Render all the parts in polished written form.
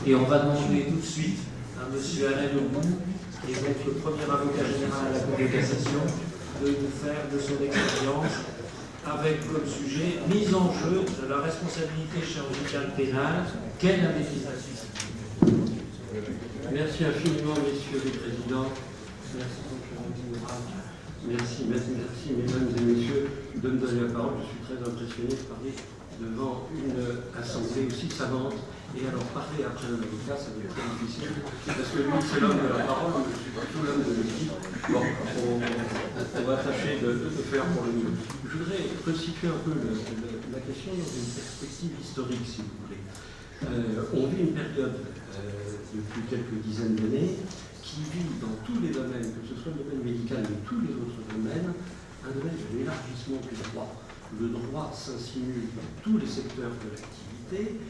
Et on va demander tout de suite à M. Alain Leroux, qui est donc le premier avocat général à la Cour de cassation, de nous faire de son expérience avec comme sujet mise en jeu de la responsabilité chirurgicale pénale. Quelle indemnisation? Merci infiniment, messieurs les présidents. Merci, mesdames et messieurs, de me donner la parole. Je suis très impressionné de parler devant une assemblée aussi savante. Et alors, parler après un avocat, ça va être très difficile, parce que lui, c'est l'homme de la parole, je suis plutôt l'homme de l'équipe. Bon, on va tâcher de faire pour le mieux. Je voudrais resituer un peu la question dans une perspective historique, si vous voulez. On vit une période, depuis quelques dizaines d'années, qui vit dans tous les domaines, que ce soit le domaine médical, mais tous les autres domaines, un domaine de l'élargissement du droit. Le droit s'insinue dans tous les secteurs de l'activité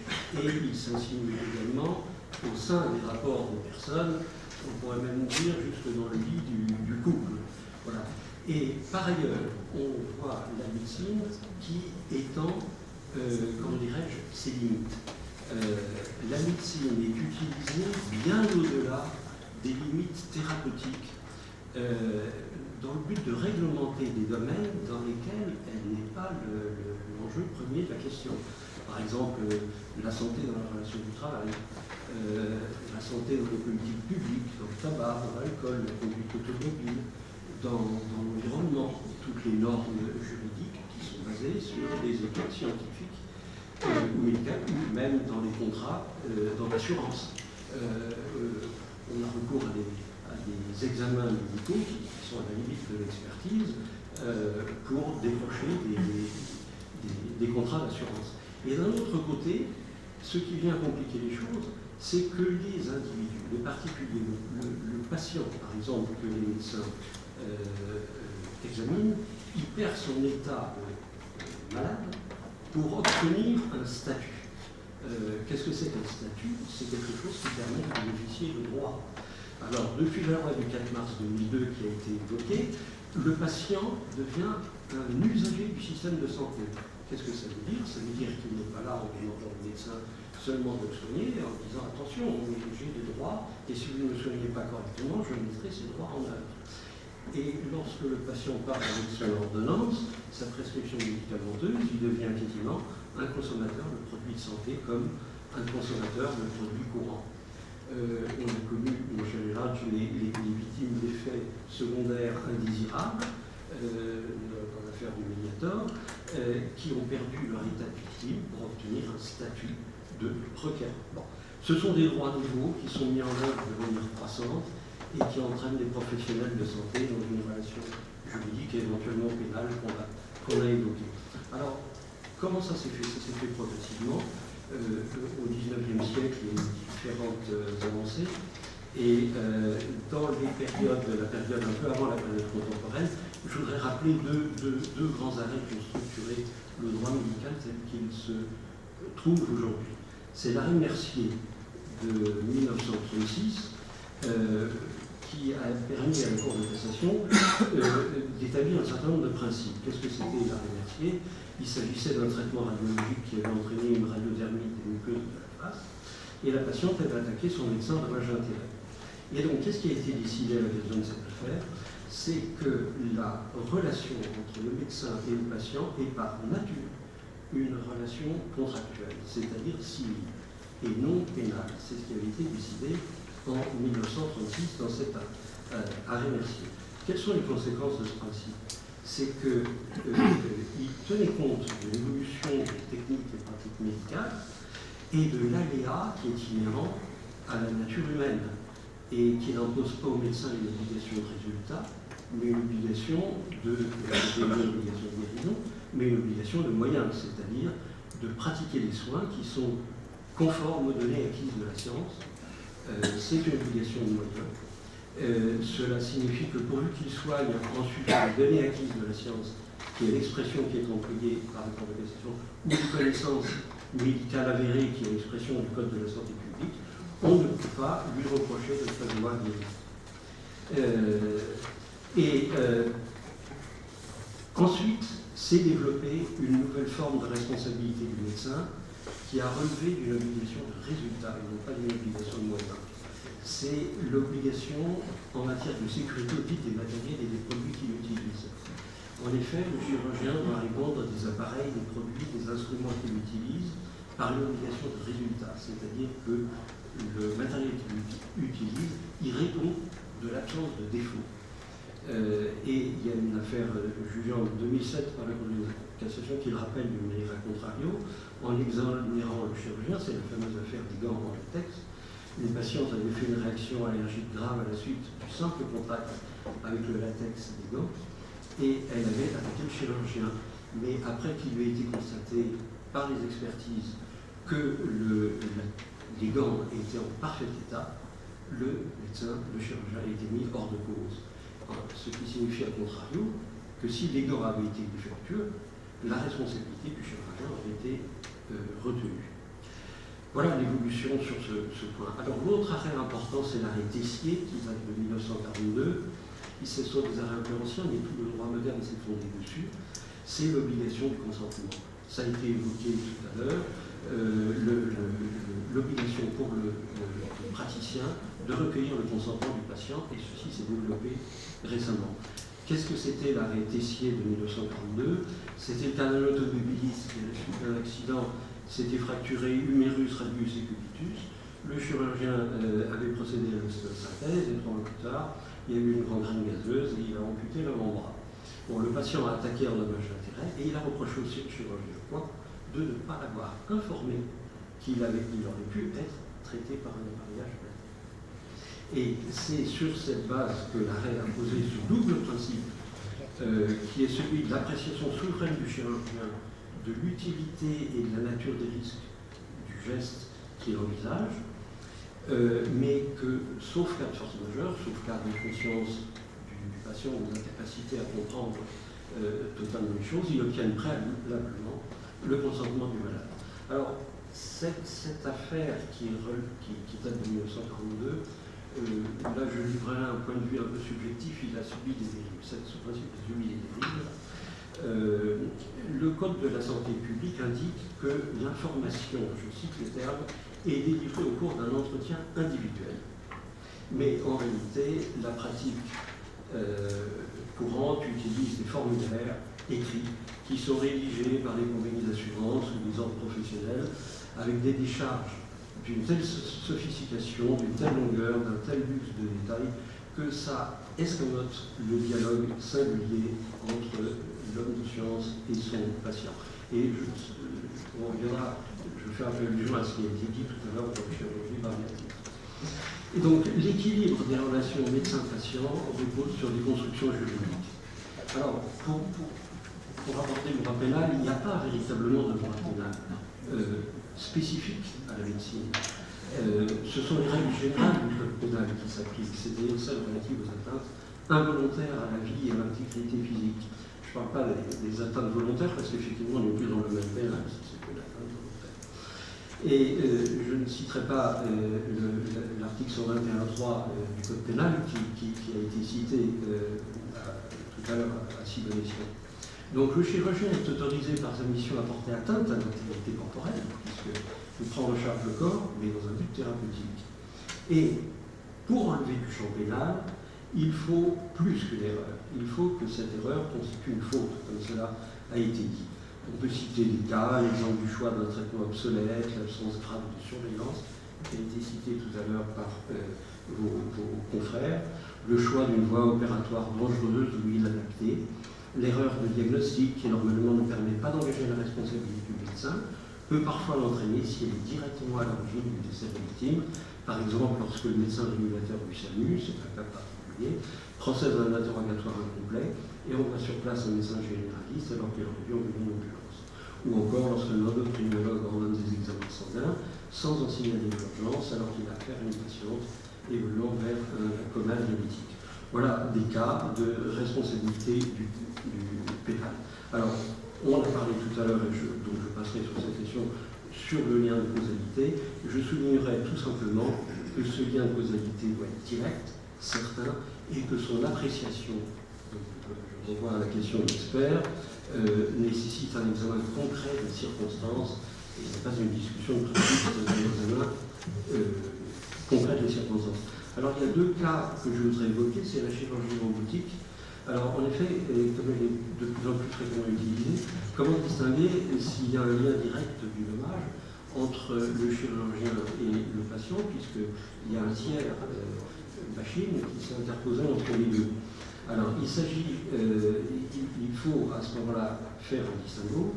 et il s'insinue également au sein des rapports de personnes, on pourrait même dire jusque dans le lit du couple. Voilà. Et par ailleurs, on voit la médecine qui étend, comment dirais-je, ses limites. La médecine est utilisée bien au-delà des limites thérapeutiques dans le but de réglementer des domaines dans lesquels elle n'est pas l'enjeu premier de la question. Par exemple, la santé dans la relation du travail, la santé dans les politiques publiques, dans le tabac, dans l'alcool, la conduite automobile, dans l'environnement, toutes les normes juridiques qui sont basées sur des études scientifiques ou médicales, ou même dans les contrats, dans l'assurance. On a recours à des examens médicaux qui sont à la limite de l'expertise pour décrocher des contrats d'assurance. Et d'un autre côté, ce qui vient compliquer les choses, c'est que les individus, les particuliers, le patient, par exemple, que les médecins examinent, il perd son état malade pour obtenir un statut. Qu'est-ce que c'est qu'un statut? C'est quelque chose qui permet de bénéficier de droits. Alors, depuis la loi du 4 mars 2002 qui a été évoquée, le patient devient un usager du système de santé. Qu'est-ce que ça veut dire? Ça veut dire qu'il n'est pas là en demandant au médecin seulement de le soigner, en disant attention, j'ai des droits, et si vous ne me soignez pas correctement, je mettrai ces droits en œuvre. Et lorsque le patient part avec son ordonnance, sa prescription médicamenteuse, il devient effectivement un consommateur de produits de santé comme un consommateur de produits courants. On a connu en général les victimes d'effets secondaires indésirables dans l'affaire du Mediator, qui ont perdu leur état de victime pour obtenir un statut de requérant. Bon. Ce sont des droits nouveaux qui sont mis en œuvre de manière croissante et qui entraînent les professionnels de santé dans une relation juridique et éventuellement pénale qu'on a évoquée. Alors, comment ça s'est fait? Ça s'est fait progressivement. Au XIXe siècle, il y a eu différentes avancées. Et dans la période un peu avant la période contemporaine, je voudrais rappeler deux grands arrêts qui ont structuré le droit médical tel qu'il se trouve aujourd'hui. C'est l'arrêt Mercier de 1936, qui a permis à la Cour de cassation d'établir un certain nombre de principes. Qu'est-ce que c'était l'arrêt Mercier? Il s'agissait d'un traitement radiologique qui avait entraîné une radiodermite des muqueuses de la face, et la patiente avait attaqué son médecin dommage d'intérêt. Et donc, qu'est-ce qui a été décidé à l'occasion de cette affaire? C'est que la relation entre le médecin et le patient est par nature une relation contractuelle, c'est-à-dire civile, et non pénale. C'est ce qui avait été décidé en 1936 dans cet arrêt Mercier. Quelles sont les conséquences de ce principe? C'est qu'il tenait compte de l'évolution des techniques et pratiques médicales et de l'aléa qui est inhérent à la nature humaine et qui n'impose pas aux médecins une obligation de résultat, mais une obligation de guérison, mais une obligation de moyens, c'est-à-dire de pratiquer des soins qui sont conformes aux données acquises de la science. C'est une obligation de moyens. Cela signifie que pourvu qu'il soigne ensuite les données acquises de la science, qui est l'expression qui est employée par la Cour de cassation, ou les connaissances médicales avérées, qui est l'expression du Code de la santé publique, on ne peut pas lui reprocher de savoir guérir. Ensuite, s'est développée une nouvelle forme de responsabilité du médecin, qui a relevé d'une obligation de résultat et non pas d'une obligation de moyens. C'est l'obligation en matière de sécurité audit des matériels et des produits qu'il utilise. En effet, le chirurgien doit répondre des appareils, des produits, des instruments qu'il utilise par une obligation de résultat, c'est-à-dire que le matériel qu'il utilise, il répond de l'absence de défaut. Et il y a une affaire jugée en 2007 par la Cour de cassation qui le rappelle d'une manière à contrario, en exonérant le chirurgien, c'est la fameuse affaire des gants en latex. Les patients avaient fait une réaction allergique grave à la suite du simple contact avec le latex des gants, et elle avait attaqué le chirurgien. Mais après qu'il lui ait été constaté par les expertises que les gants étaient en parfait état, le médecin, le chirurgien, a été mis hors de cause. Ce qui signifie à contrario que si les gants avaient été défectueux, la responsabilité du chirurgien avait été retenue. Voilà l'évolution sur ce point. Alors l'autre arrêt important, c'est l'arrêt Tessier, qui date de 1942. Ce sont des arrêts un peu anciens, mais tout le droit moderne s'est fondé dessus. C'est l'obligation du consentement. Ça a été évoqué tout à l'heure. L'obligation pour le praticien de recueillir le consentement du patient, et ceci s'est développé récemment. Qu'est-ce que c'était l'arrêt Tessier de 1942? C'était le cas d'un automobiliste qui, à la suite d'un accident, s'était fracturé humérus, radius et cubitus. Le chirurgien avait procédé à l'ostéosynthèse, et 3 mois plus tard, il y a eu une gangrène gazeuse et il a amputé l'avant-bras. Bon, le patient a attaqué en dommage d'intérêt et il a reproché aussi au chirurgien de ne pas l'avoir informé qu'il aurait pu être traité par un appareillage platé. Et c'est sur cette base que l'arrêt a posé ce double principe, qui est celui de l'appréciation souveraine du chirurgien de l'utilité et de la nature des risques du geste qu'il envisage, mais que, sauf cas de force majeure, sauf cas d'inconscience du patient ou d'incapacité à comprendre totalement les choses, il obtienne préalablement le consentement du malade. Alors, cette affaire qui date de 1942, là je livrerai un point de vue un peu subjectif, il a subi des dérives. Ce principe a subi des dérives. Le Code de la santé publique indique que l'information, je cite le terme, est délivrée au cours d'un entretien individuel. Mais en réalité, la pratique courante utilise des formulaires écrits qui sont rédigés par des compagnies d'assurance ou des ordres professionnels avec des décharges d'une telle sophistication, d'une telle longueur, d'un tel luxe de détails que ça escamote le dialogue singulier entre l'homme de science et son patient. Et on reviendra, je fais un peu allusion à ce qui a été dit tout à l'heure pour la chirurgie bariatrique. Et donc l'équilibre des relations médecin-patient repose sur des constructions juridiques. Alors, pour aborder le droit pénal, il n'y a pas véritablement de droit pénal spécifique à la médecine. Ce sont les règles générales du code pénal qui s'appliquent, c'est-à-dire celles relatives aux atteintes involontaires à la vie et à l'intégrité physique. Je ne parle pas des atteintes volontaires parce qu'effectivement on n'est plus dans le même pénal, c'est que l'atteinte volontaire. Et je ne citerai pas l'article 121.3 du code pénal qui a été cité tout à l'heure à si bon escient. Donc le chirurgien est autorisé par sa mission à porter atteinte à l'intégrité corporelle, puisqu'il prend en charge le corps, mais dans un but thérapeutique. Et pour enlever du champ pénal, il faut plus qu'une erreur. Il faut que cette erreur constitue une faute, comme cela a été dit. On peut citer des cas, l'exemple du choix d'un traitement obsolète, l'absence grave de surveillance, qui a été cité tout à l'heure par vos confrères, le choix d'une voie opératoire dangereuse ou inadaptée, l'erreur de diagnostic qui normalement ne permet pas d'engager la responsabilité du médecin, peut parfois l'entraîner si elle est directement à l'origine du décès de la victime. Par exemple, lorsque le médecin régulateur du SAMU, c'est un cas particulier, procède à un interrogatoire incomplet et envoie sur place un médecin généraliste alors qu'il aurait dû envoyer une ambulance. Ou encore lorsque l'endocrinologue ordonne des examens sanguins sans en signaler l'urgence alors qu'il a affaire à une patiente évoluant vers un coma diabétique. Voilà des cas de responsabilité du pénal. Alors, on a parlé tout à l'heure, donc je passerai sur cette question, sur le lien de causalité. Je soulignerai tout simplement que ce lien de causalité doit être direct, certain, et que son appréciation, donc, je renvoie à la question de l'expert, nécessite un examen concret des circonstances il n'y a pas une discussion de principe dans un examen concret des circonstances. Alors il y a deux cas que je voudrais évoquer, c'est la chirurgie robotique. Alors en effet, comme elle est de plus en plus fréquemment utilisée, comment distinguer s'il y a un lien direct du dommage entre le chirurgien et le patient, puisqu'il y a un tiers machine qui s'est interposé entre les deux. Alors il s'agit, il faut à ce moment-là faire un distinguo.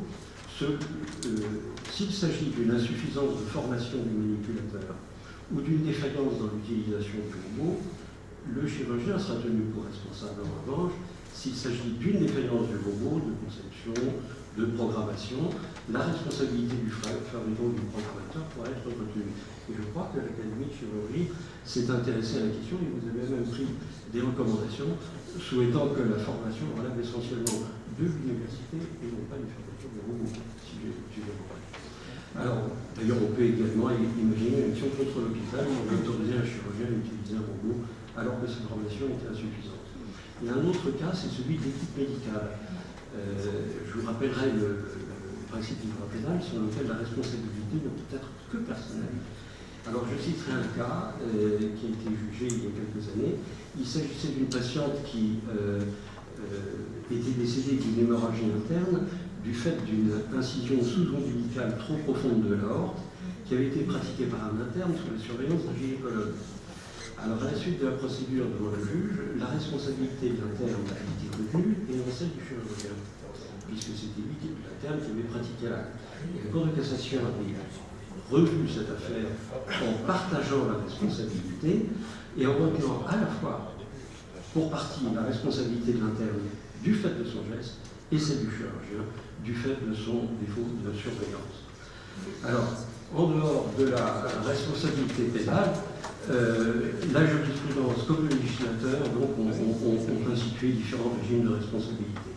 S'il s'agit d'une insuffisance de formation du manipulateur ou d'une défaillance dans l'utilisation du robot, le chirurgien sera tenu pour responsable. En revanche, s'il s'agit d'une défaillance du robot, de conception, de programmation, la responsabilité du fabricant ou du programmateur pourra être retenue. Et je crois que l'Académie de chirurgie s'est intéressée à la question et vous avez même pris des recommandations souhaitant que la formation relève essentiellement de l'université et non pas du fabricant de robots, si j'ai compris. Alors, d'ailleurs, on peut également imaginer une action contre l'hôpital où on va autoriser un chirurgien à utiliser un robot alors que cette formation était insuffisante. Il y a un autre cas, c'est celui de l'équipe médicale. Je vous rappellerai le principe du droit pénal sur lequel la responsabilité ne peut être que personnelle. Alors je citerai un cas qui a été jugé il y a quelques années. Il s'agissait d'une patiente qui était décédée d'une hémorragie interne du fait d'une incision sous-ombilicale trop profonde de l'aorte qui avait été pratiquée par un interne sous la surveillance d'un gynécologue. Alors, à la suite de la procédure devant le juge, la responsabilité de l'interne a été retenue et non celle du chirurgien, puisque c'était lui, l'interne, qui avait pratiqué l'acte. Et la Cour de cassation avait revu cette affaire en partageant la responsabilité et en retenant à la fois, pour partie, la responsabilité de l'interne du fait de son geste et celle du chirurgien du fait de son défaut de surveillance. Alors, en dehors de la responsabilité pénale, la jurisprudence comme le législateur donc, ont institué différents régimes de responsabilité.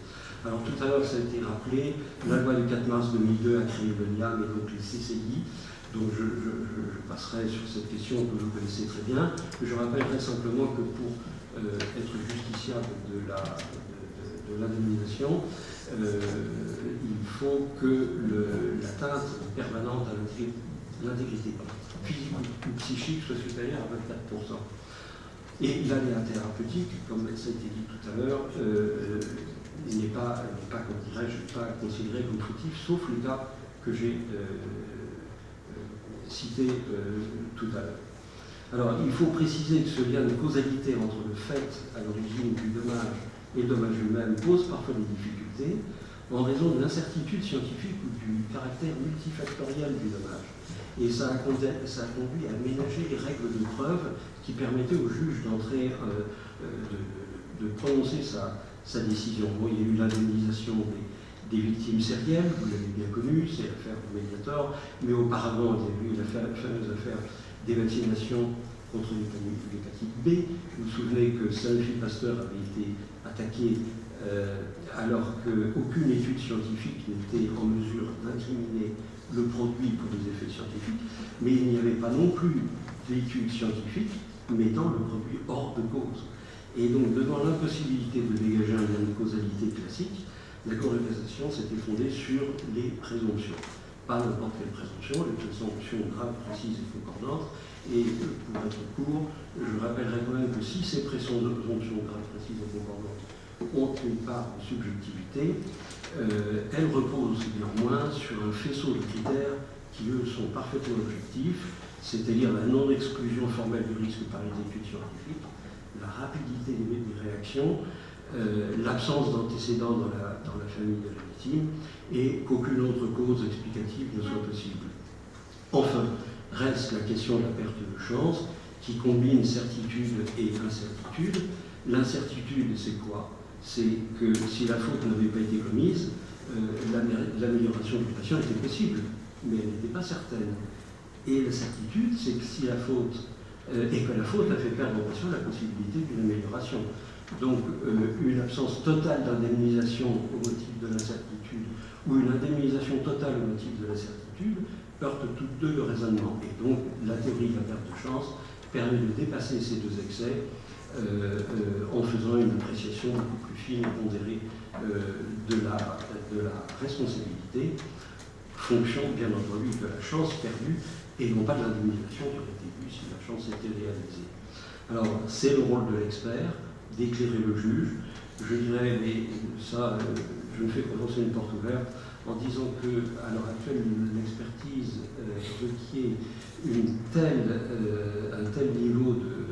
Alors tout à l'heure, ça a été rappelé, la loi du 4 mars 2002 a créé le NIAM et donc les CCI. Donc je passerai sur cette question que vous connaissez très bien. Je rappellerai simplement que pour être justiciable de l'indemnisation, il faut que l'atteinte permanente à l'intégrité physique ou psychique soit supérieure à 24%. Et l'aléa thérapeutique, comme ça a été dit tout à l'heure, n'est pas considéré comme fautif, sauf le cas que j'ai cité tout à l'heure. Alors, il faut préciser que ce lien de causalité entre le fait à l'origine du dommage et le dommage lui-même pose parfois des difficultés en raison de l'incertitude scientifique ou du caractère multifactoriel du dommage. Et ça a conduit à aménager les règles de preuve qui permettaient au juge d'entrer, de prononcer sa décision. Bon, il y a eu l'indemnisation des victimes sérielles, vous l'avez bien connu, c'est l'affaire du Mediator, mais auparavant, il y a eu la fameuse affaire des vaccinations contre l'hépatite B. Vous vous souvenez que Sanofi Pasteur avait été attaqué alors qu'aucune étude scientifique n'était en mesure d'incriminer le produit pour des effets scientifiques, mais il n'y avait pas non plus d'études scientifiques mettant le produit hors de cause. Et donc, devant l'impossibilité de dégager un lien de causalité classique, la Cour de cassation s'était fondée sur les présomptions. Pas n'importe quelle présomption, les présomptions graves, précises et concordantes. Et pour être court, je rappellerai quand même que si ces présomptions graves, précises et concordantes ont une part de subjectivité, elles reposent néanmoins sur un faisceau de critères qui, eux, sont parfaitement objectifs, c'est-à-dire la non-exclusion formelle du risque par les études scientifiques, la rapidité des réactions, l'absence d'antécédents dans la famille de la victime et qu'aucune autre cause explicative ne soit possible. Enfin, reste la question de la perte de chance qui combine certitude et incertitude. L'incertitude, c'est quoi? C'est que si la faute n'avait pas été commise, l'amélioration du patient était possible, mais elle n'était pas certaine. Et la certitude, c'est que si la faute et que la faute a fait perdre au patient la possibilité d'une amélioration. Donc, une absence totale d'indemnisation au motif de l'incertitude ou une indemnisation totale au motif de la certitude heurtent toutes deux le raisonnement. Et donc, la théorie de la perte de chance permet de dépasser ces deux excès en faisant une appréciation beaucoup plus fine et pondérée de la responsabilité. fonction, bien entendu, de la chance perdue et non pas de l'indemnisation qui aurait été due si la chance était réalisée. Alors, c'est le rôle de l'expert d'éclairer le juge. Je dirais, mais ça, je me fais prononcer une porte ouverte en disant qu'à l'heure actuelle, l'expertise requiert un tel niveau de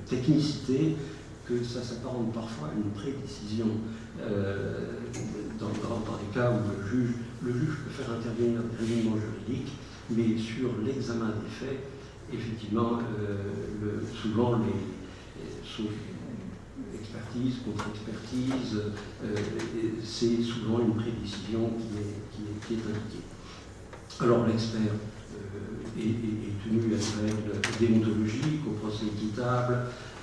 technicité que ça s'apparente parfois à une prédécision dans des cas où le juge peut faire intervenir des raisonnements juridiques, mais sur l'examen des faits, effectivement, souvent sauf expertise, contre-expertise, c'est souvent une prédécision qui est indiquée. Alors l'expert est tenu à des règles déontologiques, au procès équitable,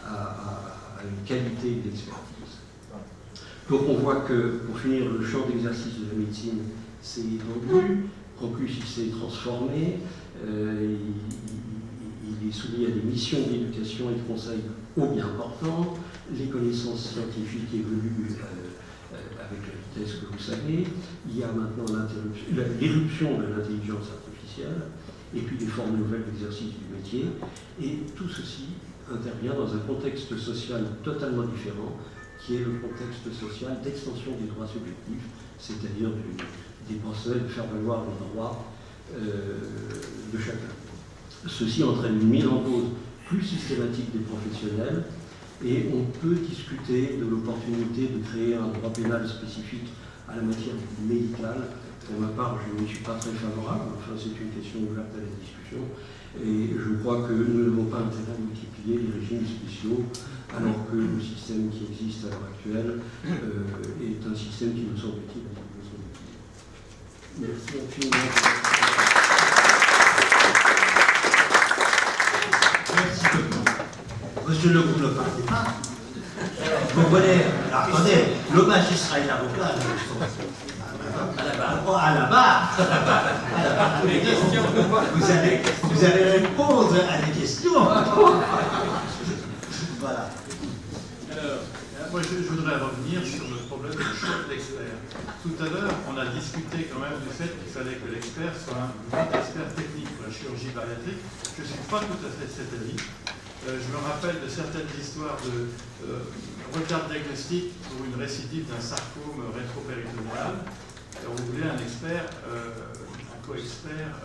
à une qualité d'expertise. Donc on voit que, pour finir, le champ d'exercice de la médecine s'est étendu, en plus il s'est transformé, il est soumis à des missions d'éducation et de conseil au bien portant, les connaissances scientifiques évoluent avec la vitesse que vous savez, il y a maintenant l'éruption de l'intelligence artificielle, et puis des formes nouvelles d'exercice du métier, et tout ceci intervient dans un contexte social totalement différent, qui est le contexte social d'extension des droits subjectifs, c'est-à-dire des procès de faire valoir les droits de chacun. Ceci entraîne une mise en cause plus systématique des professionnels, et on peut discuter de l'opportunité de créer un droit pénal spécifique à la matière médicale. Pour ma part, je n'y suis pas très favorable, enfin c'est une question ouverte à la discussion, et je crois que nous n'avons pas intérêt à multiplier les régimes spéciaux, alors que le système qui existe à l'heure actuelle est un système qui me semble utile. Merci infiniment. Merci beaucoup. Monsieur Leroux ne parlez pas. Vous comprenez? Attendez, le magistrat et l'avocat, à la barre. À la barre. Vous allez répondre à des questions. Voilà. Alors, moi je voudrais revenir sur le problème du choix de l'expert. Tout à l'heure, on a discuté quand même du fait qu'il fallait que l'expert soit un vrai expert technique pour la chirurgie bariatrique. Je ne suis pas tout à fait de cet avis. Je me rappelle de certaines histoires de retard diagnostic pour une récidive d'un sarcome rétropéritonéal. On voulait un expert, un co-expert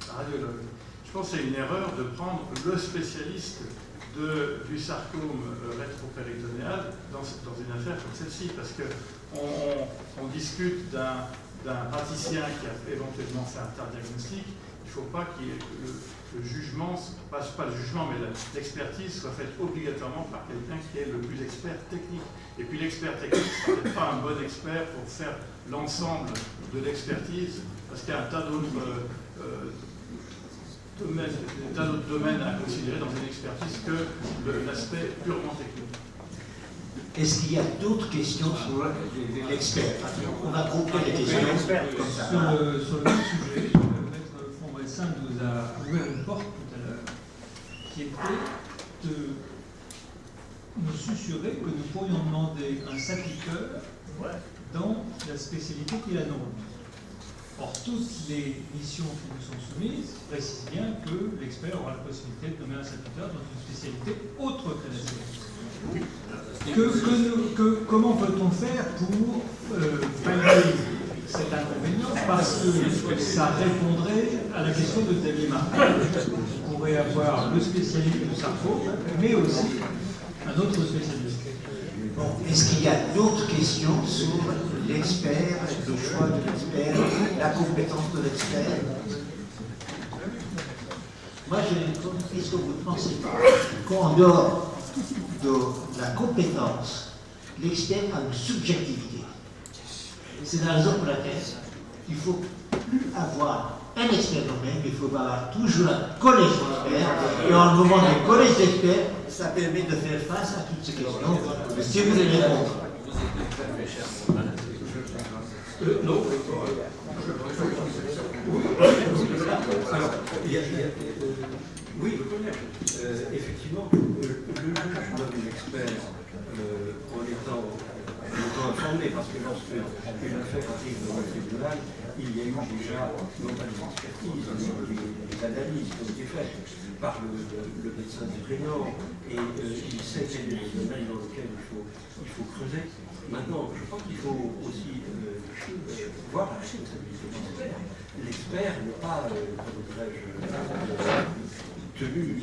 radiologue. Je pense que c'est une erreur de prendre le spécialiste du sarcome rétropéritonéal dans une affaire comme celle-ci, parce qu'on discute d'un praticien qui a éventuellement fait un retard diagnostic. Il ne faut pas que le jugement, pas le jugement, mais l'expertise soit faite obligatoirement par quelqu'un qui est le plus expert technique. Et puis l'expert technique ne sera pas un bon expert pour faire l'ensemble de l'expertise, parce qu'il y a un tas d'autres domaines à considérer dans une expertise que l'aspect purement technique. Est-ce qu'il y a d'autres questions sur l'expert? On va grouper les questions comme ça. Sur le même sujet, Maître Fombressin nous a ouvert une porte tout à l'heure, qui était de nous susurrer que nous pourrions demander un sacré-cœur dans la spécialité qui est la nôtre. Or, toutes les missions qui nous sont soumises précisent bien que l'expert aura la possibilité de nommer un sacré-cœur dans une spécialité autre que la sienne. Comment peut-on faire pour pallier cet inconvénient? Parce que ça répondrait à la question de Xavier Martin. On pourrait avoir le spécialiste du sarcome, mais aussi un autre spécialiste. Bon, est-ce qu'il y a d'autres questions sur l'expert, le choix de l'expert, la compétence de l'expert? Moi, est-ce que vous ne pensez pas qu'en dehors de la compétence, l'expert a une subjectivité? C'est la raison pour laquelle il ne faut plus avoir un expert domaine, mais il faut avoir toujours un collège d'experts. Et en le moment des collèges d'experts, ça permet de faire face à toutes ces questions. Si vous avez répondre. Non. Alors, oui, effectivement, le juge nomme l'expert en étant informé, parce que lorsque l'affaire arrive devant le tribunal, il y a eu déjà non pas des expertises, mais des analyses qui ont été faites par le médecin suppléant, et il sait quel est le domaine dans lequel il faut creuser. Maintenant, je pense qu'il faut aussi voir la responsabilité de l'expert. L'expert n'est pas, comment dirais-je, tenu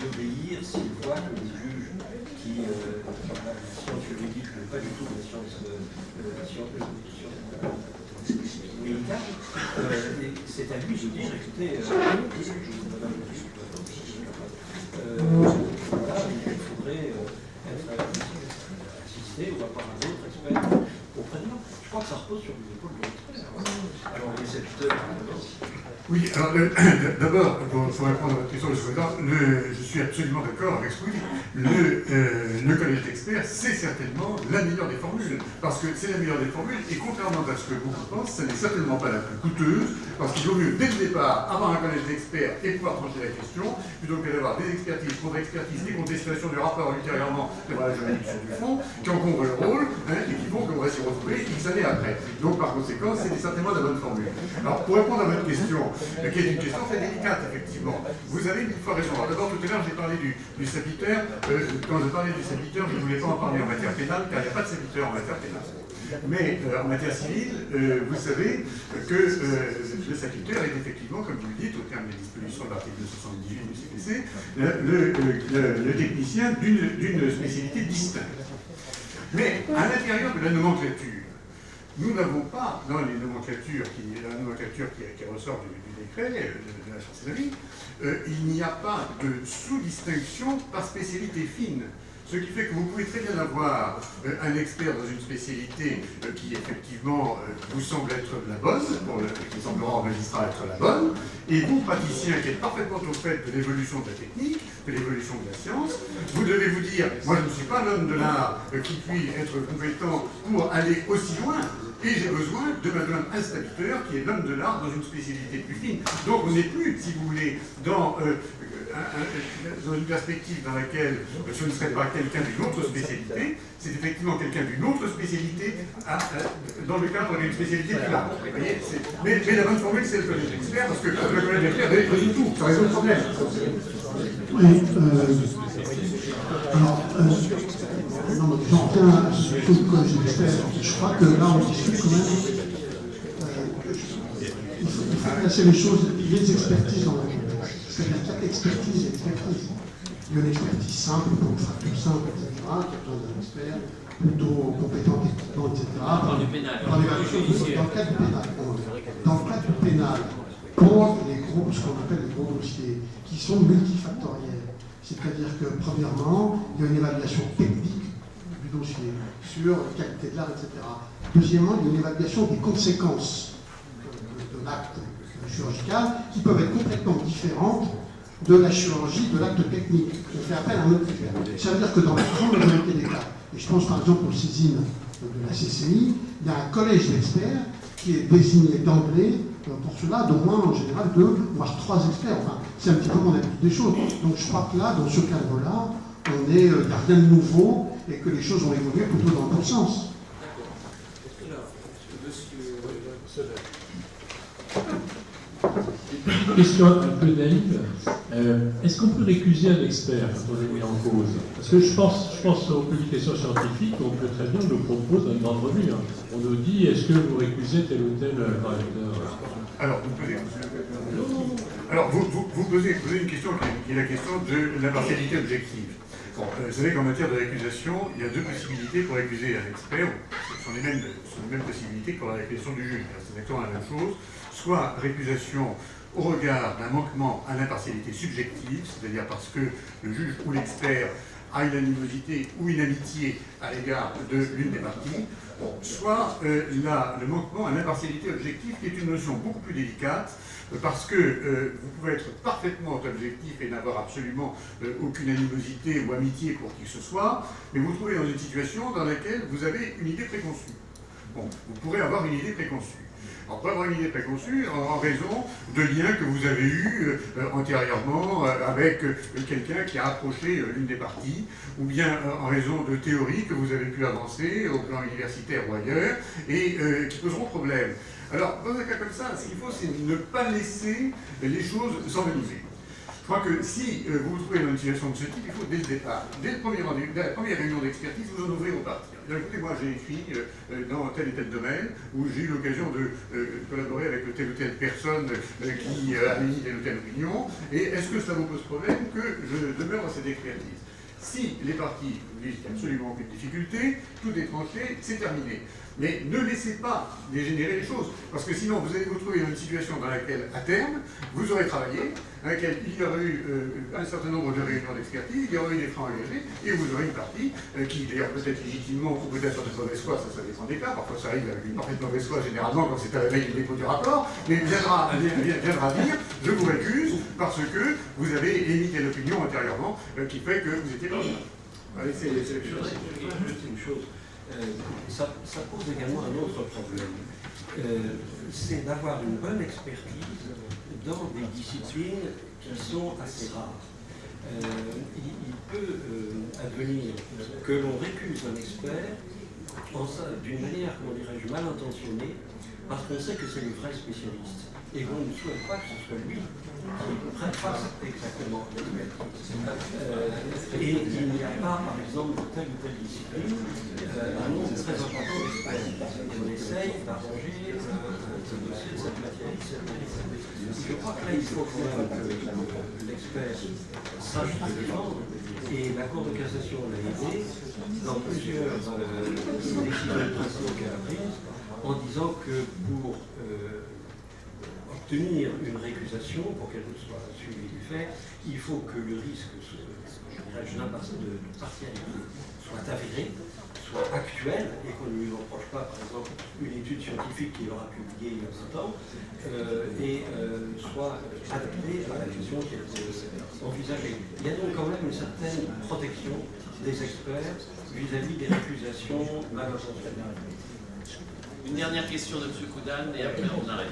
d'obéir s'il voit que le juge qui, la science juridique n'est pas du tout la science médicale, c'est à lui de dire, écoutez, voilà, il faudrait être assisté ou avoir un autre expert auprès de nous. Je crois que ça repose sur les épaules de l'expert. Alors, les récepteurs, oui, alors d'abord, pour répondre à votre question, je suis absolument d'accord avec ce que vous dites. Le collège d'experts, c'est certainement la meilleure des formules, parce que c'est la meilleure des formules, et contrairement à ce que beaucoup pensent, ce n'est certainement pas la plus coûteuse, parce qu'il vaut mieux, dès le départ, avoir un collège d'experts et pouvoir trancher la question, plutôt que d'avoir des expertises, contre-expertises, des contestations du rapport ultérieurement devant la juridiction du fond, qui encombrent le rôle, et qui font qu'on va s'y retrouver X années après. Donc, par conséquent, c'est certainement la bonne formule. Alors, pour répondre à votre question, qui est une question très délicate, effectivement. Vous avez une fois raison. D'abord, tout à l'heure, j'ai parlé du sapiteur. Quand je parlais du sapiteur, je ne voulais pas en parler en matière pénale, car il n'y a pas de sapiteur en matière pénale. Mais en matière civile, vous savez que le sapiteur est effectivement, comme vous le dites, au terme des dispositions de l'article 278 du CPC, le technicien d'une spécialité distincte. Mais à l'intérieur de la nomenclature, nous n'avons pas, dans les nomenclatures qui ressort du décret de la chancellerie, il n'y a pas de sous-distinction par spécialité fine. Ce qui fait que vous pouvez très bien avoir un expert dans une spécialité qui effectivement vous semble être la bonne, qui semblera au magistrat être la bonne, et vous, praticien qui êtes parfaitement au fait de l'évolution de la technique, de l'évolution de la science, vous devez vous dire, moi je ne suis pas l'homme de l'art qui puis être compétent pour aller aussi loin, et j'ai besoin de m'adjoindre un sapiteur qui est l'homme de l'art dans une spécialité plus fine. Donc on n'est plus, si vous voulez, dans une perspective dans laquelle ce ne serait pas quelqu'un d'une autre spécialité, c'est effectivement quelqu'un d'une autre spécialité dans le cadre d'une spécialité plus large. Mais la bonne formule, c'est le collège d'experts, parce que le collège d'experts résout tout, ça résout le problème. Oui, alors, j'en tiens à ce collège d'experts. Je crois que là, on discute quand même. Il faut placer les choses, les expertises dans la vie. C'est-à-dire qu'il y a expertise et expertise. Il y a une expertise simple, pour faire tout simple, etc., qui a besoin d'un expert, plutôt compétent techniquement, etc. Dans le pénal. Dans le cadre du pénal. Dans le cadre du pénal, pour les groupes, ce qu'on appelle les gros dossiers, qui sont multifactoriels. C'est-à-dire que, premièrement, il y a une évaluation technique du dossier sur la qualité de l'art, etc. Deuxièmement, il y a une évaluation des conséquences de l'acte chirurgicales qui peuvent être complètement différentes de la chirurgie, de l'acte technique. On fait appel à un autre expert. Ça veut dire que dans la grande majorité des cas, et je pense par exemple aux saisines de la CCI, il y a un collège d'experts qui est désigné d'emblée pour cela, d'au moins en général 2 voire 3 experts. Enfin, c'est un petit peu mon habitude des choses. Donc je crois que là, dans ce cadre-là, il n'y a rien de nouveau et que les choses ont évolué plutôt dans le bon sens. Question un peu naïve. Est-ce qu'on peut récuser un expert quand on est mis en cause? Parce que je pense aux publications scientifiques, on peut très bien nous propose un ordre de vue. On nous dit, est-ce que vous récusez tel ou tel correcteur? Alors, vous posez une question qui est la question de l'impartialité objective. Bon, vous savez qu'en matière de récusation, il y a 2 possibilités pour récuser un expert. Ce sont les mêmes possibilités que pour la récusation du juge. C'est exactement la même chose. Soit récusation au regard d'un manquement à l'impartialité subjective, c'est-à-dire parce que le juge ou l'expert a une animosité ou une amitié à l'égard de l'une des parties, soit le manquement à l'impartialité objective, qui est une notion beaucoup plus délicate, parce que vous pouvez être parfaitement objectif et n'avoir absolument aucune animosité ou amitié pour qui que ce soit, mais vous vous trouvez dans une situation dans laquelle vous avez une idée préconçue. Bon, vous pourrez avoir une idée préconçue. On peut avoir une idée préconçue en raison de liens que vous avez eus antérieurement avec quelqu'un qui a approché l'une des parties, ou bien en raison de théories que vous avez pu avancer au plan universitaire ou ailleurs, et qui poseront problème. Alors, dans un cas comme ça, ce qu'il faut, c'est ne pas laisser les choses s'envenimer. Je crois que si vous vous trouvez dans une situation de ce type, il faut dès le départ, dès la première réunion d'expertise, vous en ouvrez au parti. Écoutez, moi j'ai écrit dans tel et tel domaine où j'ai eu l'occasion de collaborer avec telle ou telle personne qui a émis telle ou telle opinion, et est-ce que ça vous pose problème que je demeure dans cette expertise? Si les partis disent qu'il n'y a absolument aucune difficulté, tout est tranché, c'est terminé. Mais ne laissez pas dégénérer les choses, parce que sinon vous allez vous trouver dans une situation dans laquelle, à terme, vous aurez travaillé, dans laquelle il y aura eu un certain nombre de réunions d'expertise, il y aura eu des francs engagés, et vous aurez une partie qui, d'ailleurs, peut-être légitimement, ou peut-être de mauvaise foi, ça dépend des cas, parfois ça arrive avec une parfaite mauvaise foi, généralement, quand c'est à la veille du dépôt du rapport, mais viendra dire, je vous récuse, parce que vous avez émis telle opinion antérieurement, qui fait que vous étiez pas là. Allez, c'est une chose. Ça pose également un autre problème. C'est d'avoir une bonne expertise dans des disciplines qui sont assez rares. Il peut advenir que l'on récuse un expert d'une manière, comment dirais-je, mal intentionnée, parce qu'on sait que c'est le vrai spécialiste. Et on ne souhaite pas que ce soit lui qui fasse exactement l'expertise. Et il n'y a pas, par exemple, de telle ou telle discipline, un nombre très important d'experts. On essaye d'arranger ce dossier de cette matière. Je crois que là, il faut quand même que l'expert sache se défendre. Et la Cour de cassation l'a aidé dans plusieurs décisions de principe qu'elle a prises, en disant que pour obtenir une récusation, pour qu'elle soit suivie du fait, il faut que le risque de partialité soit avéré, soit actuel, et qu'on ne lui reproche pas, par exemple, une étude scientifique qu'il aura publiée il y a 7 ans, et soit adaptée à la question qui est envisagée. Il y a donc quand même une certaine protection des experts vis-à-vis des récusations mal intentionnées. Une dernière question de M. Koudane et après on arrête.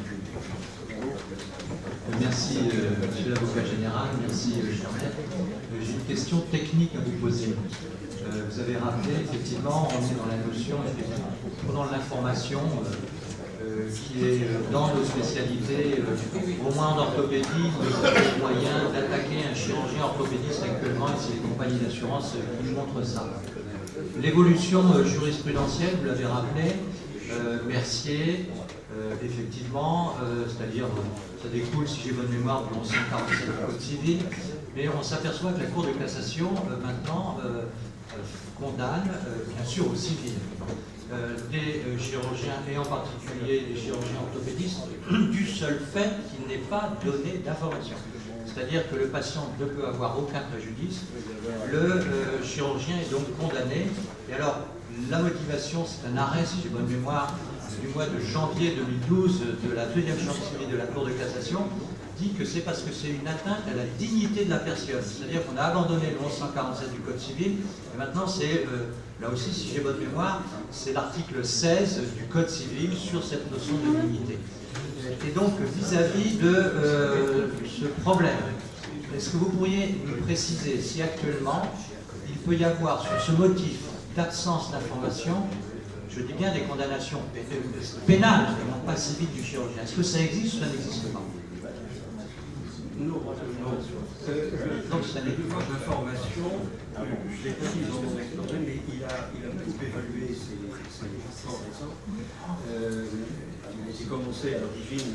Merci Monsieur l'avocat général, merci Jean-Pierre. J'ai une question technique à vous poser. Vous avez rappelé, effectivement, on est dans la notion, prenant l'information qui est dans nos spécialités, au moins en orthopédie, le moyen d'attaquer un chirurgien orthopédiste actuellement, et c'est les compagnies d'assurance qui montrent ça. L'évolution jurisprudentielle, vous l'avez rappelé, Mercier, effectivement, c'est-à-dire, ça découle, si j'ai bonne mémoire, de 1147 du Code civil, mais on s'aperçoit que la Cour de cassation, maintenant, condamne, bien sûr, au civil, des chirurgiens, et en particulier des chirurgiens orthopédistes, du seul fait qu'il n'ait pas donné d'information. C'est-à-dire que le patient ne peut avoir aucun préjudice, le chirurgien est donc condamné, et alors, la motivation, c'est un arrêt, si j'ai bonne mémoire, du mois de janvier 2012 de la deuxième chambre civile de la Cour de cassation, dit que c'est parce que c'est une atteinte à la dignité de la personne. C'est-à-dire qu'on a abandonné le 1147 du Code civil, et maintenant c'est, là aussi, si j'ai bonne mémoire, c'est l'article 16 du Code civil sur cette notion de dignité. Et donc, vis-à-vis de ce problème, est-ce que vous pourriez nous préciser si actuellement, il peut y avoir sur ce motif d'absence d'information, je dis bien des condamnations pénales, et non pas civiles du chirurgien. Est-ce que ça existe ou ça n'existe pas? Non. Donc ça n'est plus d'information, je l'ai pas dit dans mon exposé, mais il a beaucoup évalué ces temps récents. J'ai commencé à l'origine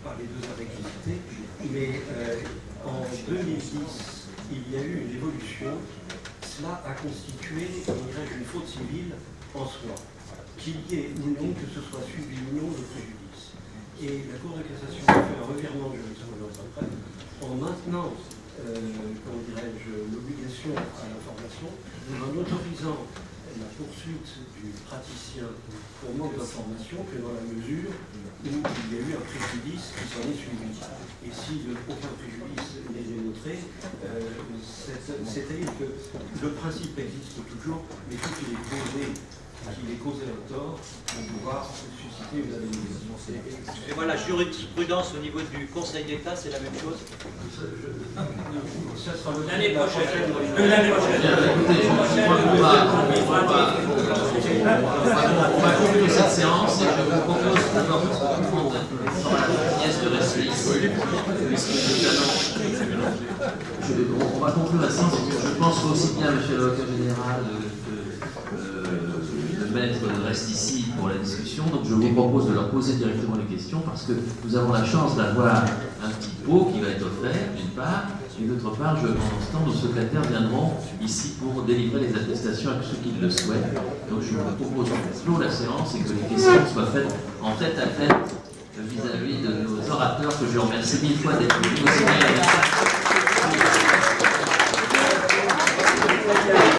par les deux activités, mais en 2010, il y a eu une évolution. Cela a constitué, une faute civile en soi, qu'il y ait ou non, que ce soit suivi ou non de préjudice. Et la Cour de cassation a fait un revirement de jurisprudence après, en maintenant, l'obligation à l'information, en autorisant la poursuite du praticien pour manque d'information que dans la mesure où il y a eu un préjudice qui s'en est suivi. Et si aucun préjudice n'est démontré, c'est-à-dire que le principe existe toujours, mais il faut qu'il est posé qu'il ait causé un tort pour pouvoir susciter une indemnisation. Et voilà, jurisprudence au niveau du Conseil d'État, c'est la même chose. Ça sera L'année prochaine. L'année prochaine. On va conclure cette séance et je vous propose d'abord de prendre la pièce de récit. On va conclure la séance. Je pense aussi bien, monsieur l'avocat général, que le maître reste ici pour la discussion. Donc je vous propose de leur poser directement les questions parce que nous avons la chance d'avoir un petit pot qui va être offert, d'une part, et d'autre part, pendant ce temps, nos secrétaires viendront ici pour délivrer les attestations à ceux qui le souhaitent. Donc je vous propose de clore la séance et que les questions soient faites en tête à tête vis-à-vis de nos orateurs que je remercie 1000 fois d'être venus.